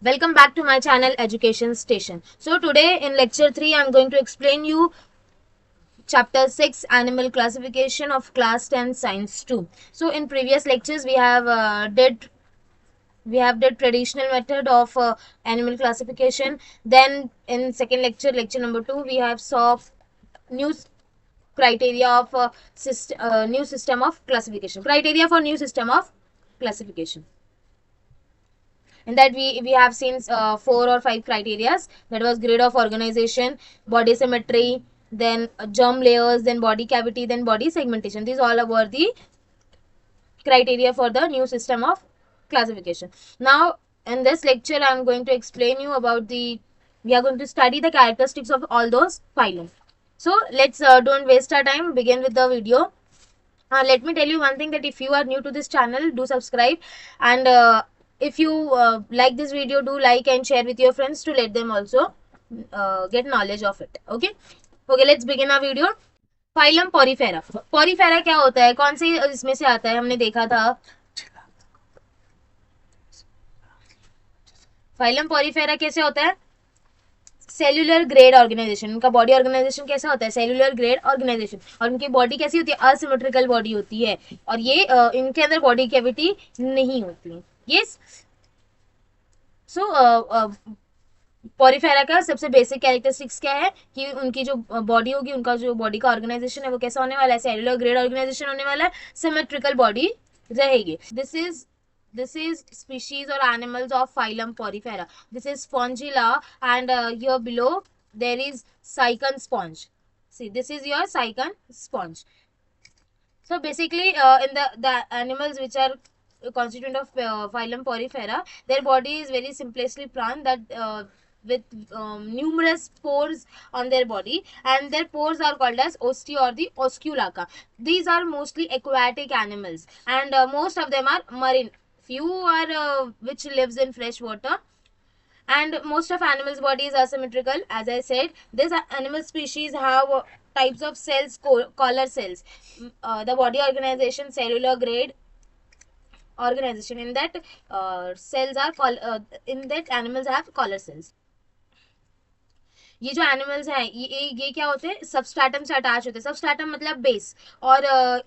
Welcome back to my channel Education Station. So today in lecture 3 I am going to explain you chapter 6 animal classification of class 10 science 2. So in previous lectures we have did traditional method of animal classification. Then in second lecture number 2 we have saw new criteria of new system of classification. Criteria for new system of classification. In that we have seen 4 or 5 criterias. That was grade of organization, body symmetry, then germ layers, then body cavity, then body segmentation. These all were the criteria for the new system of classification. Now in this lecture I am going to explain you about we are going to study the characteristics of all those phylum. So let's don't waste our time, begin with the video. Let me tell you one thing, that if you are new to this channel, do subscribe, and if you like this video, do like and share with your friends to let them also get knowledge of it. Okay, let's begin our video. Phylum Porifera. Porifera क्या होता है, कौन से इसमें से आता है, हमने देखा था. फाइलम पॉरीफेरा कैसे होता है, सेल्यूलर ग्रेड ऑर्गेनाइजेशन. उनका बॉडी ऑर्गेनाइजेशन कैसा होता है, सेल्यूलर ग्रेड ऑर्गेनाइजेशन. और उनकी बॉडी कैसी होती है, असिमेट्रिकल बॉडी होती है, और ये इनके अंदर बॉडी कैविटी नहीं होती है. यस. सो पॉरीफेरा का सबसे बेसिक कैरेक्टरिस्टिक्स क्या है कि उनकी जो बॉडी होगी, उनका जो बॉडी का ऑर्गेनाइजेशन है वो कैसा होने वाला है, सेल्यूलर ग्रेड ऑर्गेनाइजेशन होने वाला है, सिमेट्रिकल बॉडी रहेगी. This is species or animals of phylum Porifera. This is Spongilla, and here below there is Sycon sponge. See, this is your Sycon sponge. So basically, in the animals which are constituent of phylum Porifera, their body is very simplistically planned, that with numerous pores on their body, and their pores are called as osteo or the osculata. These are mostly aquatic animals, and most of them are marine. Few are which lives in fresh water, and most of animals bodies are symmetrical. As I said, this animal species have types of cells, collar cells. The body organization, cellular grade organization. In that cells are in that animals have collar cells. ये जो animals हैं ये क्या होते हैं, substratum से attach होते हैं. सबस्ट्रेटम मतलब बेस, और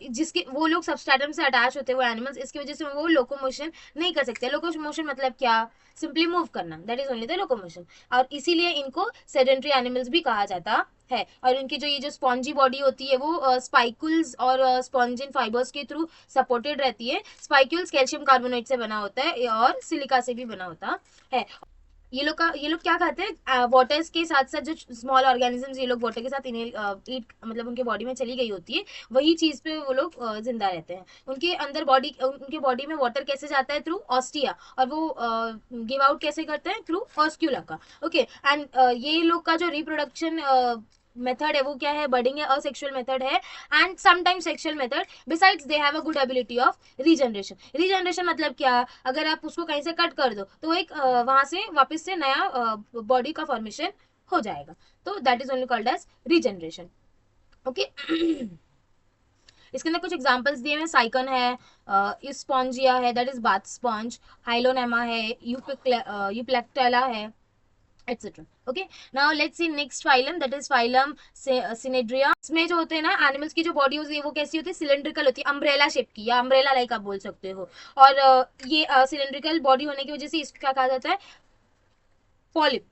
जिसके वो लोग सबस्ट्रेटम से अटैच होते हैं वो एनिमल्स, इसकी वजह से वो लोकोमोशन नहीं कर सकते. लोकोमोशन मतलब क्या, सिंपली मूव करना, that is only the locomotion. और इसीलिए इनको सेडेंट्री एनिमल्स भी कहा जाता है. और इनकी जो ये जो स्पॉन्जी बॉडी होती है वो स्पाइकुल्स और स्पॉन्जिन फाइबर्स के थ्रू सपोर्टेड रहती है. स्पाइकुल्स कैल्शियम कार्बोनेट से बना होता है और सिलिका से भी बना होता है. ये लोग क्या खाते हैं, वाटर्स के साथ साथ जो स्मॉल ऑर्गेनिजम्स ये लोग वाटर के साथ ईट मतलब उनके बॉडी में चली गई होती है, वही चीज पे वो लोग जिंदा रहते हैं. उनके बॉडी में वाटर कैसे जाता है, थ्रू ऑस्टिया, और वो गिव आउट कैसे करते हैं, थ्रू ऑस्क्यूला का. ओके, एंड ये लोग का जो रिप्रोडक्शन मेथड है वो क्या है, बर्डिंग है, असेक्सुअल मेथड है, and sometimes sexual method. Besides they have a good ability of regeneration. Regeneration मतलब क्या, अगर आप उसको कहीं से कट कर दो तो एक वहां से वापस से नया बॉडी का फॉर्मेशन हो जाएगा. तो that is only called as regeneration. Okay, इसके अंदर कुछ एग्जांपल्स दिए हैं. साइकन है, स्पॉन्जिया है, दैट इज बाथ स्पॉन्ज, हाइलोनेमा है, यूप्लेक्टेला है, etc. Okay, now let's see next phylum, that is phylum Synedria. इसमें जो होते हैं ना एनिमल्स की जो बॉडी होती है वो कैसी होती है, सिलेंड्रिकल होती है, अम्ब्रेला शेप की, या अम्ब्रेला लाइक आप बोल सकते हो. और ये सिलेंड्रिकल बॉडी होने की वजह से इसको क्या कहा जाता है, पॉलिप.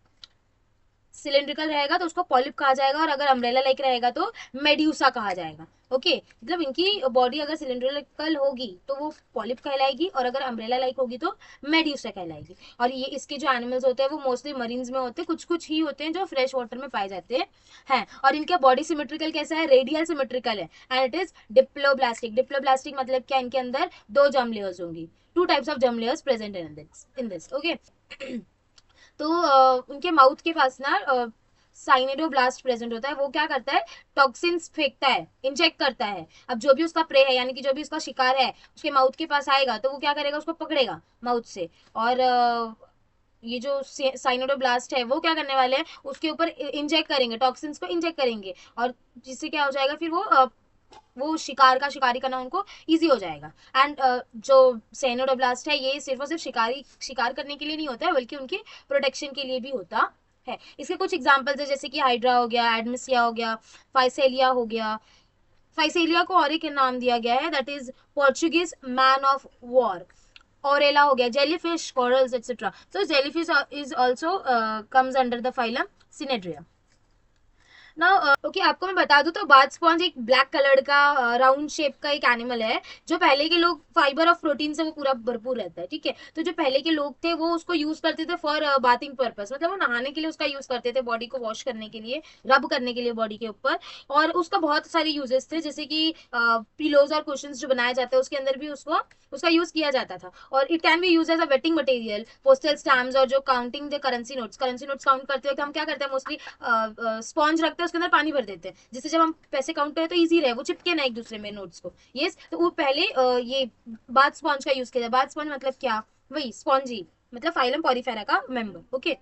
सिलेंड्रिकल रहेगा तो उसको पॉलिप कहा जाएगा, और अगर अम्ब्रेला लाइक रहेगा तो मेड्यूसा कहा जाएगा. ओके, मतलब इनकी बॉडी अगर सिलेंड्रिकल होगी तो वो पॉलिप कहलाएगी, और अगर अम्ब्रेला लाइक होगी तो मेड्यूसा कहलाएगी. और ये इसके जो एनिमल्स होते हैं वो मोस्टली मरीन्स में होते हैं, कुछ कुछ ही होते हैं जो फ्रेश वाटर में पाए जाते हैं. और इनका बॉडी सिमेट्रिकल कैसा है, रेडियल सिमेट्रिकल है, and it is diploblastic. Diploblastic मतलब क्या, इनके अंदर 2 जर्म लेयर्स होंगी, 2 types of germ layers present in this. Okay, तो उनके माउथ के पास ना साइनेडोब्लास्ट प्रेजेंट होता है. वो क्या करता है, टॉक्सिन्स फेंकता है, इंजेक्ट करता है. अब जो भी उसका प्रे है, यानी कि जो भी उसका शिकार है, उसके माउथ के पास आएगा तो वो क्या करेगा, उसको पकड़ेगा माउथ से. और ये जो साइनोडोब्लास्ट है वो क्या करने वाले हैं, उसके ऊपर इंजेक्ट करेंगे, टॉक्सिन्स को इंजेक्ट करेंगे, और जिससे क्या हो जाएगा, फिर वो वो शिकारी करना उनको इजी हो जाएगा। एंड जो साइनोडोब्लास्ट है ये सिर्फ और सिर्फ शिकार करने के लिए नहीं होता है, बल्कि उनकी प्रोटेक्शन के लिए भी होता है। इसके कुछ एग्जांपल्स है, जैसे कि हाइड्रा हो गया, एडमिसिया हो गया, फाइसेलिया हो गया। फाइसेलिया को और एक नाम दिया गया है, that is Portuguese man of war. Aurelia हो गया, jellyfish, corals etcetera. So jellyfish is also comes under the phylum Cnidaria. ना ओके, आपको मैं बता दूं तो बाथ स्पॉन्ज एक ब्लैक कलर का राउंड शेप का एक एनिमल है, जो पहले के लोग फाइबर ऑफ प्रोटीन से वो पूरा भरपूर रहता है, ठीक है। तो जो पहले के लोग थे वो उसको यूज करते थे फॉर बाथिंग पर्पस, मतलब वो नहाने के लिए उसका यूज करते थे, बॉडी को वॉश करने के लिए, रब करने के लिए बॉडी के ऊपर। और उसका बहुत सारे यूजेस थे, जैसे कि पिलोज और कुशंस जो बनाए जाते हैं उसके अंदर भी उसका यूज किया जाता था। और it can be use as a wetting material, postal stamps, और जो counting the currency notes count करते वक्त हम क्या करते हैं, मोस्टली स्पॉन्ज रखते हैं, उसके अंदर पानी भर देते हैं, जिससे जब हम पैसे काउंट करें तो इजी रहे, वो चिपके ना एक दूसरे में नोट्स को। यस, तो वो पहले ये बाथ स्पॉन्ज का यूज किया जाता है। बाथ स्पॉन्ज मतलब क्या, वही स्पॉन्जी, मतलब फाइलम पॉरीफेरा का member. Okay,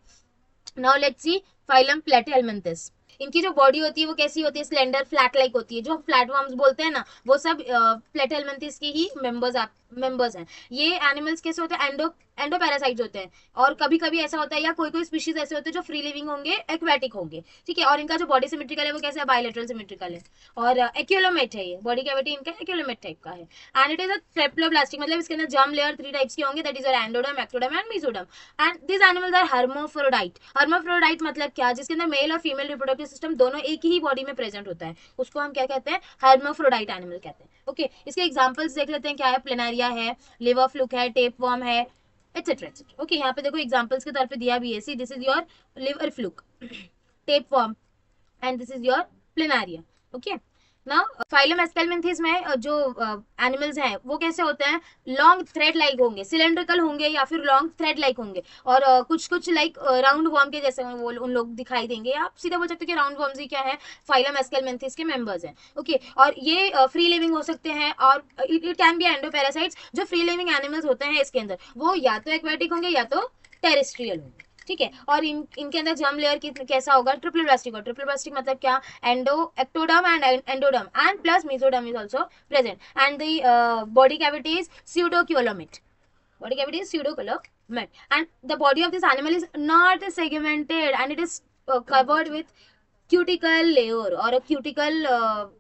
now let's see phylum Platyhelminthes. इनकी जो बॉडी होती है वो कैसी होती है, स्लेंडर फ्लैट लाइक होती है, जो फ्लैटवर्म्स बोलते हैं ना, वो सब प्लेटिहेल्मिन्थस की ही मेंबर्स हैं। ये एनिमल्स कैसे होते हैं, एंडोपैरासाइट्स होते हैं। और कभी कभी ऐसा होता है, या कोई कोई स्पीशीज ऐसे होते हैं जो फ्री लिविंग होंगे, एक्वेटिक होंगे, ठीक है। और इनका जो बॉडी सिमेट्रिकल है वो कैसे है, बायलैटरल सिमेट्रिकल है। और एक्यूलोमेट है, ये बॉडी कैविटी इनका एक्यूलोमेट टाइप का है। And it is a triploblastic, मतलब इसके अंदर जर्म लेयर 3 टाइप्स के होंगे, that is your endoderm, ectoderm and mesoderm. And this animals are hermaphrodite. Hermaphrodite मतलब क्या, जिसके अंदर मेल और फीमेल रिप्रोडक्टिव सिस्टम दोनों एक ही बॉडी में प्रेजेंट होता है, उसको हम क्या कहते हैं, हर्माफ्रोडाइट एनिमल कहते हैं। ओके, इसके एग्जांपल्स देख लेते हैं क्या है, प्लेनारिया है, लिवर फ्लूक है, टेपवर्म है, एटसेट्रा एटसेट्रा। ओके, यहाँ पे देखो एग्जांपल्स के तौर पे दिया भी है, see this is your liver fluke, tapeworm, and this is your planaria. Okay, ना फाइलम एस्केलमेंथिस में जो एनिमल्स हैं वो कैसे होते हैं, लॉन्ग थ्रेड लाइक होंगे, सिलेंड्रिकल होंगे, या फिर लॉन्ग थ्रेड लाइक होंगे। और कुछ कुछ लाइक राउंड वर्म के जैसे वो उन लोग दिखाई देंगे, आप सीधा बोल सकते हो कि राउंड वर्म्स ही क्या है, फाइलम एस्केलमेंथिस के मेंबर्स हैं। ओके, और ये फ्री लिविंग हो सकते हैं, और इट कैन बी एंडोपैरासाइट्स। जो फ्री लिविंग एनिमल्स होते हैं इसके अंदर, वो या तो एक्वेटिक होंगे या तो टेरेस्ट्रियल होंगे, ठीक है। और इनके अंदर जर्म लेयर कैसा होगा, ट्रिप्लोब्लास्टिक होगा। ट्रिप्लोब्लास्टिक मतलब क्या, ectoderm and endoderm and plus mesoderm is also present. And the body cavity is pseudocoelomate. Body cavity is pseudocoelomate. And the body of this animal is not segmented, and it is covered with cuticle layer or a cuticle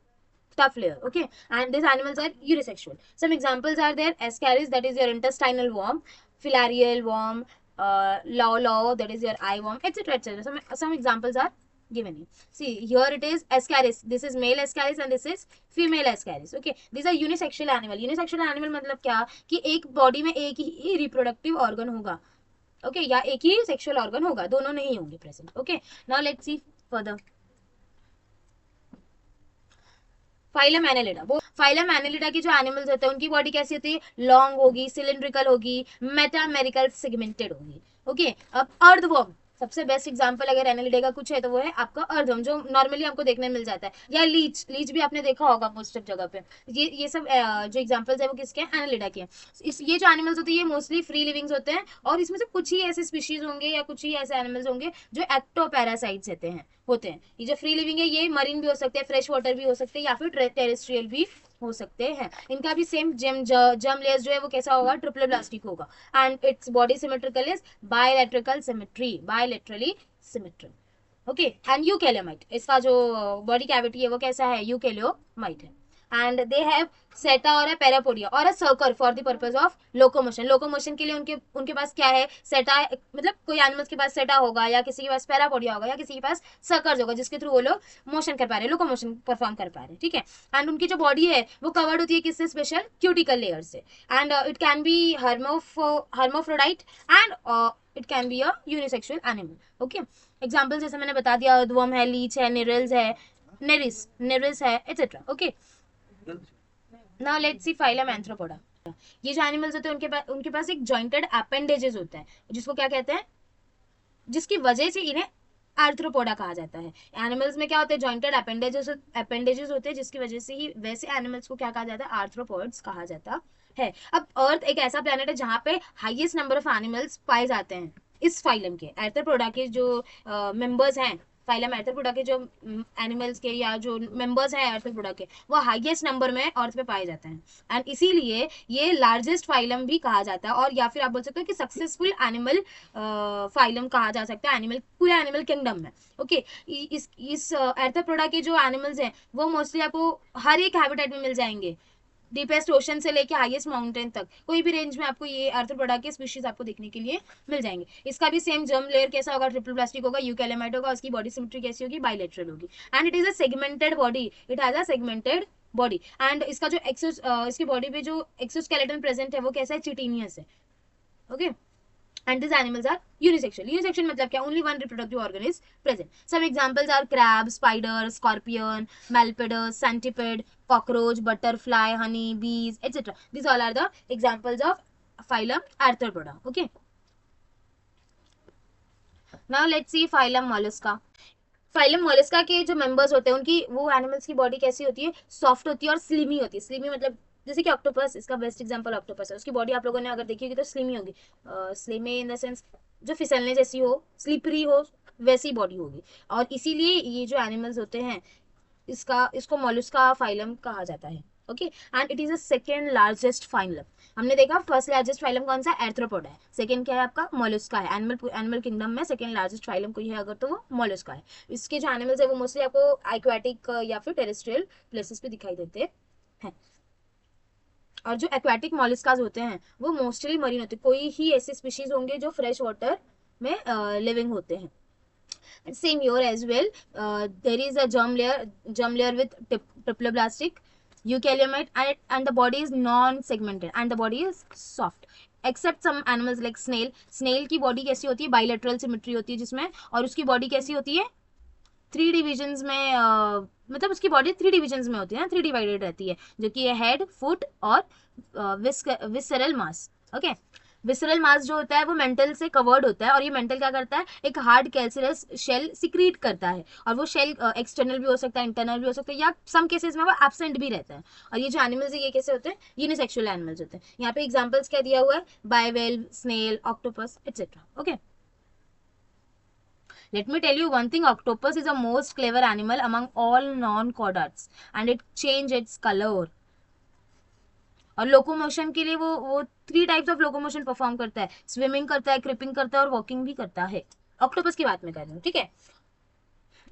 tough layer. Okay, and these animals are unisexual. Some examples are there, Ascaris, that is your intestinal worm, filarial worm, Lau, that is your eye worm, etc. etc. Some examples are given here. See, here it is Ascaris. This is male Ascaris and this is female Ascaris. Okay, these are unisexual animal. Unisexual animal मतलब क्या, कि एक body में एक ही reproductive organ होगा, okay, या एक ही sexual organ होगा, दोनों नहीं होंगे present. Okay, now let's C further phylum Annelida. वो फाइलम एनेलिडा की जो एनिमल्स होते हैं उनकी बॉडी कैसी होती है, लॉन्ग होगी, सिलिंड्रिकल होगी, मेटामेरिकल सेगमेंटेड होगी। ओके, अब अर्थवर्म सबसे बेस्ट एग्जांपल अगर एनेलिडा का कुछ है तो वो है आपका अर्थवर्म, जो नॉर्मली हमको देखने मिल जाता है, या लीच भी आपने देखा होगा मोस्ट ऑफ जगह पे। ये सब जो एग्जांपल्स है वो किसके हैं, एनेलिडा के हैं। ये जो एनिमल्स होते हैं ये मोस्टली फ्री लिविंग्स होते हैं, और इसमें से कुछ ही ऐसे स्पीशीज होंगे या कुछ ही ऐसे एनिमल्स होंगे जो एक्टोपैरासाइट्स होते हैं। ये जो फ्री लिविंग है ये मरीन भी हो सकते हैं, फ्रेश वाटर भी हो सकते हैं, या फिर टेरेस्ट्रियल भी हो सकते हैं। इनका भी सेम जर्म लेयर्स जो है वो कैसा होगा, ट्रिप्लोब्लास्टिक होगा। And its body symmetrical is bilaterally symmetric. Okay, and eucoelomate, इसका जो बॉडी कैविटी है वो कैसा है, यूकेलियोमाइट है। एंड दे हैव सेटा और पैरापोडिया और a sucker for the purpose of locomotion के लिए उनके पास क्या है, सेटा, मतलब कोई एनिमल्स के पास सेटा होगा, या किसी के पास पैरापोडिया होगा, या किसी के पास सर्कर्स होगा, जिसके थ्रू वो लोग मोशन कर पा रहे हैं, लोकोमोशन परफॉर्म कर पा रहे हैं, ठीक है। एंड उनकी जो बॉडी है वो कवर्ड होती है किससे, स्पेशल क्यूटिकल लेयर से। And it can B hermaphrodite and it can be a unisexual animal. Okay, example जैसे मैंने बता दिया, अर्थवर्म है, लीच है, नेरिस है, etcetera. Okay, now let's see phylum Arthropoda. ये जो एनिमल्स होते हैं उनके पास एक जॉइंटेड अपेंडेजेस होता है, जिसको क्या कहते हैं, जिसकी वजह से इन्हें आर्थ्रोपोडा कहा जाता है। एनिमल्स में क्या होते हैं, जॉइंटेड अपेंडेजेस होते हैं, जिसकी वजह से ही वैसे एनिमल्स को क्या कहा जाता है, आर्थ्रोपोड्स कहा जाता है। अब अर्थ एक ऐसा प्लेनेट है जहाँ पे हाईएस्ट नंबर ऑफ एनिमल्स पाए जाते हैं इस फाइलम के। आर्थ्रोपोडा के जो मेंबर्स हैं फाइलम आर्थ्रोपोडा के जो एनिमल्स के या जो मेंबर्स हैं आर्थ्रोपोडा के, वो हाईएस्ट नंबर में अर्थ पे पाए जाते हैं, एंड इसीलिए ये लार्जेस्ट फाइलम भी कहा जाता है, और या फिर आप बोल सकते हो कि सक्सेसफुल एनिमल फाइलम कहा जा सकता है एनिमल, पूरे एनिमल किंगडम में। ओके, इस आर्थ्रोपोडा के जो एनिमल्स हैं वो मोस्टली आपको हर एक हैबिटेट में मिल जाएंगे, डीपेस्ट ओशन से लेके हाईएस्ट माउंटेन तक, कोई भी रेंज में आपको ये आर्थ्रोपोडा के स्पीशीज आपको देखने के लिए मिल जाएंगे। इसका भी सेम जर्म लेयर कैसा होगा, ट्रिपल प्लास्टिक होगा, यूकेलेमाइट होगा, उसकी बॉडी सिमेट्री कैसी होगी, बाइलेटरल होगी, and it is a segmented body, it has a segmented body, and इसका जो इसकी बॉडी पे जो एक्सोस्केलेटन प्रेजेंट है वो कैसा है, चिटिनियस है। Okay, and these animals are unisexual. Unisexual मतलब क्या, only one reproductive organ is present. Some examples are crab, spider, scorpion, millipedus, centipede, cockroach, butterfly, honey, bees, etc. These all are the examples of phylum Arthropoda. Okay, now let's see phylum Mollusca. Phylum Mollusca के जो members होते हैं उनकी, वो animals की body कैसी होती है, सॉफ्ट होती है और स्लिमी होती है। स्लिमी मतलब जैसे कि ऑक्टोपस, इसका बेस्ट एग्जांपल ऑक्टोपस है, उसकी बॉडी आप लोगों ने अगर देखी होगी तो स्लिमी होगी, स्लिमी इन द सेंस जो फिसलने जैसी हो, स्लिपरी हो, वैसी बॉडी होगी, और इसीलिए ये जो एनिमल्स होते हैं इसको मोलस्का फाइलम कहा जाता है। Okay, and it is a second largest phylum. हमने देखा फर्स्ट लार्जेस्ट फाइलम कौन सा, आर्थ्रोपोडा है, सेकंड क्या है आपका, मोलस्का है। एनिमल किंगडम में सेकंड लार्जेस्ट फाइलम कोई है अगर तो वो मोलस्का है। इसके जो एनिमल्स है वो मोस्टली आपको एक्वाटिक या फिर टेरेस्ट्रियल प्लेसेस पे दिखाई देते हैं, और जो एक्वाटिक मोलस्काज होते हैं वो मोस्टली मरीन होते हैं, कोई ही ऐसे स्पीशीज होंगे जो फ्रेश वाटर में लिविंग होते हैं। Same here as well, there is a germ layer with triploblastic eukaryote, and the body is non-segmented and the body is soft, except some animals like snail की body कैसी होती है, bilateral symmetry होती है जिसमें, और उसकी body कैसी होती है, 3 डिविजन्स में, मतलब उसकी बॉडी 3 डिविजन्स में होती है ना, 3 डिवाइडेड रहती है, जो कि हेड, फुट और विसरल मास। ओके, विसरल मास जो होता है वो मेंटल से कवर्ड होता है, और ये मेंटल क्या करता है, एक हार्ड कैल्सियस शेल सिक्रीट करता है, और वो शेल एक्सटर्नल भी हो सकता है, इंटरनल भी हो सकता है, या सम केसेस में वो एब्सेंट भी रहता है। और ये जो एनिमल्स है ये कैसे होते हैं, यूनिसेक्सुअल एनिमल्स होते हैं। यहाँ पे एग्जांपल्स क्या दिया हुआ है, bivalve, snail, octopus etcetera. Okay, let me tell you one thing, octopus is the most clever animal among all non-chordates and it change its color. और लोकोमोशन के लिए वो 3 टाइप्स ऑफ लोकोमोशन परफॉर्म करता है, स्विमिंग करता है, creeping करता है और वॉकिंग भी करता है। ऑक्टोपस की बात मैं कर रही हूँ, ठीक है।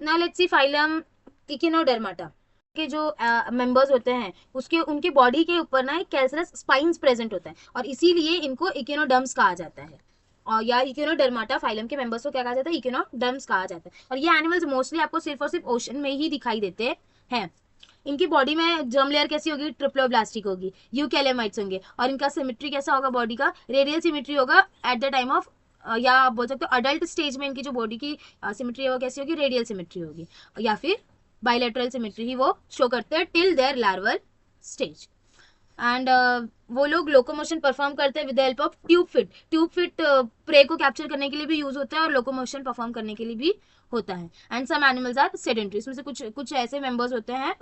नाउ लेट्स सी फाइलम इकिनोडर्माटा के जो मेंबर्स होते हैं उनके बॉडी के ऊपर ना एक कैल्सरस स्पाइन्स प्रेजेंट होता है, और इसीलिए इनको इकिनोडर्म्स कहा जाता है, और या इकिनोडर्माटा फाइलम के मेंबर्स को क्या कहा जाता है, इकिनोडर्म्स कहा जाता है। और ये एनिमल्स मोस्टली आपको सिर्फ और सिर्फ ओशन में ही दिखाई देते हैं। इनकी बॉडी में जर्म लेयर कैसी होगी, ट्रिप्लोब्लास्टिक होगी, यूकेलेमाइट्स होंगे, और इनका सिमेट्री कैसा होगा, बॉडी का रेडियल सिमेट्री होगा एट द टाइम ऑफ, या आप बोल सकते हो अडल्ट स्टेज में इनकी जो बॉडी की सिमेट्री है वो कैसी होगी, रेडियल सिमेट्री होगी, या फिर बायलैटरल सिमेट्री ही वो शो करते हैं till their larval stage. And वो लोग लोकोमोशन परफॉर्म करते हैं with the help of tube feet. Tube feet prey को कैप्चर करने के लिए भी यूज होता है और लोकोमोशन परफॉर्म करने के लिए भी होता है। And some animals are sedentary, इसमें से कुछ ऐसे मेंबर्स होते हैं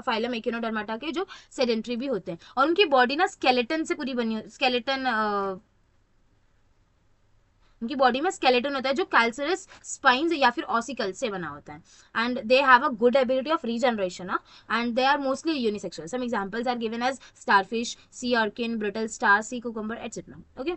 फाइलम इकिनोडर्माटा के जो सेडेंट्री भी होते हैं, और उनकी बॉडी ना स्केलेटन से पूरी बनी, उनकी बॉडी में स्केलेटन होता है जो कैल्सरस स्पाइन्स या फिर ऑसिकल से बना होता है, and they have a good ability of regeneration, and they are mostly unisexual. Some examples are given as starfish, sea urchin, brittle star, sea cucumber etcetera. Okay,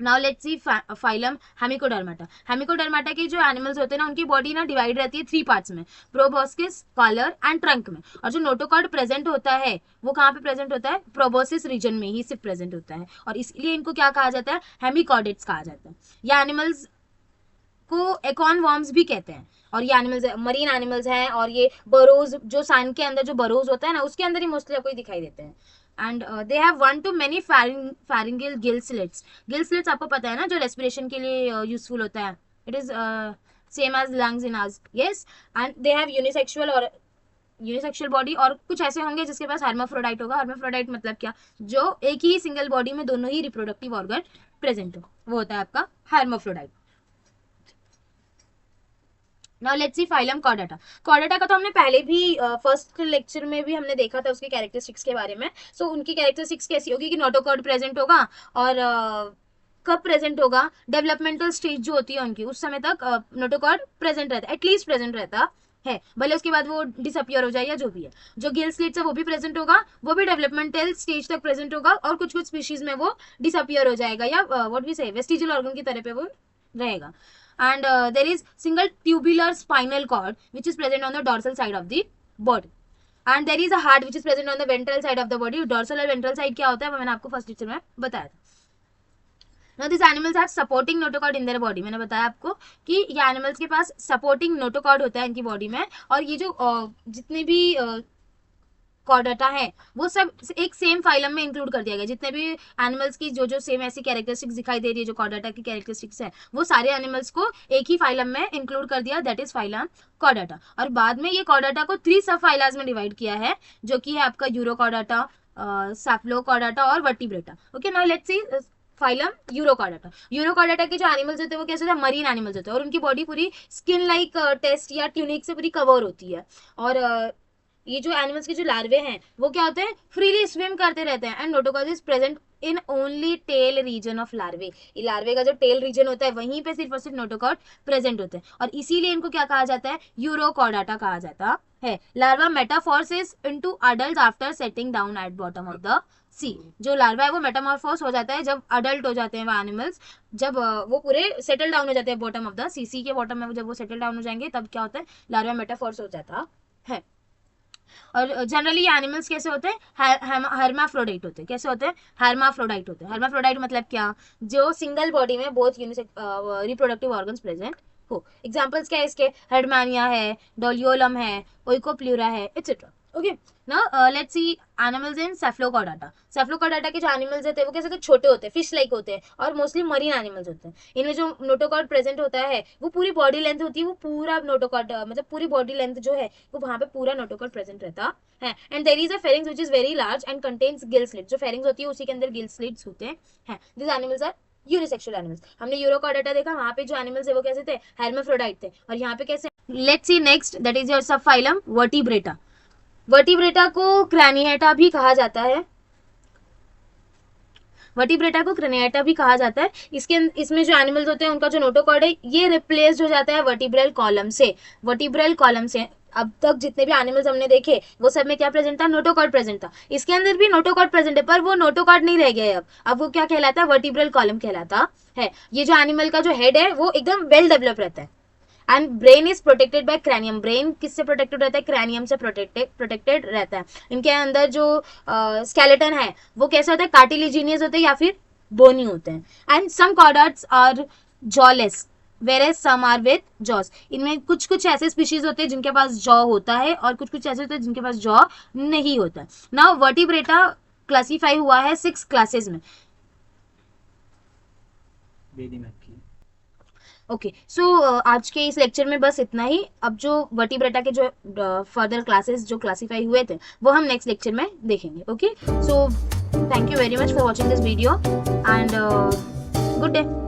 now let's see phylum Hemichordata. Hemichordata के जो animals होते हैं ना उनकी body ना divide रहती है 3 parts में, प्रोबोस्किस, कॉलर एंड ट्रंक में, और जो नोटोकॉर्ड प्रेजेंट होता है वो कहाँ पे प्रेजेंट होता है, प्रोबोसिस रीजन में ही सिर्फ प्रेजेंट होता है, और इसलिए इनको क्या कहा जाता है, हेमिकॉर्डेट्स कहा जाता है। ये एनिमल्स को एकॉन वॉर्म्स भी कहते हैं, और ये एनिमल्स मरीन एनिमल्स हैं, और ये बरोज जो सैंड के अंदर जो बरोज होता है ना उसके अंदर ही मोस्टली आपको दिखाई देते हैं। And they have 1 to many pharyngeal gill slits। Gill slits आपको पता है ना जो रेस्पिरेशन के लिए यूजफुल होता है, it is same as lungs in ours, yes. And they have unisexual body, और कुछ ऐसे होंगे जिसके पास हर्माफ्रोडाइट होगा। हर्माफ्रोडाइट मतलब क्या, जो एक ही सिंगल बॉडी में दोनों ही रिप्रोडक्टिव ऑर्गन प्रेजेंट हो, वो होता है आपका hermaphrodite. Now let's see phylum Chordata. Chordata का तो हमने पहले भी फर्स्ट लेक्चर में भी हमने देखा था उसके कैरेक्टरिस्टिक्स के बारे में। सो उनकी कैरेक्टरिस्टिक्स कैसी होगी कि नोटोकॉर्ड प्रेजेंट होगा, और कब प्रेजेंट होगा, डेवलपमेंटल स्टेज जो होती है उनकी, उस समय तक नोटोकॉर्ड प्रेजेंट रहता है, एटलीस्ट प्रेजेंट रहता है, भले उसके बाद वो डिसअपियर हो जाए या जो भी है। जो गिल स्लिट्स है वो भी प्रेजेंट होगा, वो भी डेवलपमेंटल स्टेज तक प्रेजेंट होगा, और कुछ कुछ स्पीशीज में वो डिसअपियर हो जाएगा या what we say vestigial organ की तरह पे वो रहेगा। And there is single tubular spinal cord which is present on the dorsal side of the body, and there is a heart which is present on the ventral side of the body. Dorsal और ventral side क्या होता है वो मैंने आपको first lecture में बताया था। Now these animals have supporting notochord in their body. मैंने बताया आपको कि ये एनिमल्स के पास सपोर्टिंग नोटोकॉर्ड होता है इनकी बॉडी में, और ये जो जितने भी कॉर्डाटा है वो सब एक सेम फाइलम में इंक्लूड कर दिया गया। जितने भी एनिमल्स की जो जो सेम ऐसी कैरेक्टरिस्टिक्स दिखाई दे रही है, जो कॉर्डाटा की कैरेक्टरिस्टिक्स है, वो सारे एनिमल्स को एक ही फाइलम में इंक्लूड कर दिया, दैट इज फाइलम कॉर्डाटा। और बाद में ये कॉर्डाटा को 3 सब फाइलाज में डिवाइड किया है, जो कि है आपका यूरोकॉर्डाटा, सेफलोकॉर्डाटा और Vertebrata. Okay, now let's see phylum Urochordata. Urochordata के जो एनिमल्स होते हैं वो कैसे होते हैं, मरीन एनिमल्स होते हैं, और उनकी बॉडी पूरी स्किन लाइक टेस्ट या ट्यूनिक से पूरी कवर होती है। और ये जो एनिमल्स के जो लार्वे हैं वो क्या होते हैं, फ्रीली स्विम करते रहते हैं, and notochord is present in only tail region of larvae. ये लार्वे का जो टेल रीजन होता है वहीं पे सिर्फ और सिर्फ नोटोकॉर्ड प्रेजेंट होते हैं, और इसीलिए इनको क्या कहा जाता है, यूरोकॉर्डाटा कहा जाता है। Larva metamorphosis into adult after settling down at bottom of the sea. जो लार्वा है वो मेटामॉर्फोस हो जाता है जब अडल्ट हो जाते हैं वो एनिमल्स, जब वो पूरे सेटल डाउन हो जाते हैं बॉटम ऑफ द सी के बॉटम में जब वो सेटल डाउन हो जाएंगे तब क्या होता है, लार्वा मेटाफॉर्स हो जाता है। और जनरली ये एनिमल्स कैसे होते हैं, हर्माफ्रोडाइट होते हैं। कैसे होते हैं, हर्माफ्रोडाइट होते हैं। हर्माफ्रोडाइट मतलब क्या, जो सिंगल बॉडी में बहुत रिप्रोडक्टिव ऑर्गन्स प्रेजेंट हो। एग्जांपल्स क्या है इसके, हेडमानिया है, डोलियोलम है, ओइकोप्ल्यूरा है, etcetera. Okay, now let's see animals in Cephalochordata. Cephalochordata के जो एनिमल्स होते हैं वो कैसे होते हैं, छोटे होते हैं, फिश लाइक होते हैं, और मोस्टली मरीन एनिमल्स होते हैं। इनमें जो नोटोकॉर्ड प्रेजेंट होता है वो पूरी बॉडी लेंथ होती है, वो पूरा नोटोकॉर्ड मतलब पूरी बॉडी लेंथ जो है वो वहाँ पे पूरा नोटोकॉर्ड प्रेजेंट रहता है। And there is a pharynx which is very large and contains gill slits. जो फेरिंग्स होती है उसी के अंदर गिल स्लिट्स होते हैं। This animals are unisexual animals. हमने यूरोकॉर्डाटा देखा, वहाँ पे जो एनिमल्स है वो कैसे थे, हेर्माफ्रोडाइट थे, और यहाँ पे कैसे। Let's see next, that is your सब फाइलम वर्टिब्रेटा। वर्टिब्रेटा को क्रैनिएटा भी कहा जाता है। वर्टिब्रेटा को क्रैनिएटा भी कहा जाता है। इसमें जो एनिमल्स होते हैं उनका जो नोटोकॉर्ड है ये रिप्लेस्ड हो जाता है वर्टिब्रल कॉलम से। वर्टिब्रल कॉलम से अब तक जितने भी एनिमल्स हमने देखे वो सब में क्या प्रेजेंट था, नोटोकॉर्ड प्रेजेंट था। इसके अंदर भी नोटोकॉर्ड प्रेजेंट है, पर वो नोटोकॉर्ड नहीं रह गया है। अब वो क्या कहलाता है, वर्टिब्रल कॉलम कहलाता है। ये जो एनिमल का जो हेड है वो एकदम वेल डेवलप रहता है, and brain is protected by cranium. Brain किससे प्रोटेक्टेड रहता है, क्रैनियम से प्रोटेक्टेड रहता है। इनके अंदर जो स्केलेटन है वो कैसा होता है, कार्टिलेजिनियस होते हैं या फिर बोनी होते हैं। And some chordates are jawless whereas some are with jaws। इनमें कुछ कुछ ऐसे स्पीशीज होते हैं जिनके पास जॉ होता है, और कुछ कुछ ऐसे होते हैं जिनके पास जॉ नहीं होता है। नाउ वर्टिब्रेटा क्लासीफाई हुआ है 6 क्लासेस में। ओके, सो आज के इस लेक्चर में बस इतना ही। अब जो वर्टिब्रेटा के जो फर्दर क्लासेस जो क्लासीफाई हुए थे वो हम नेक्स्ट लेक्चर में देखेंगे। Okay, so thank you very much for watching this video and good day.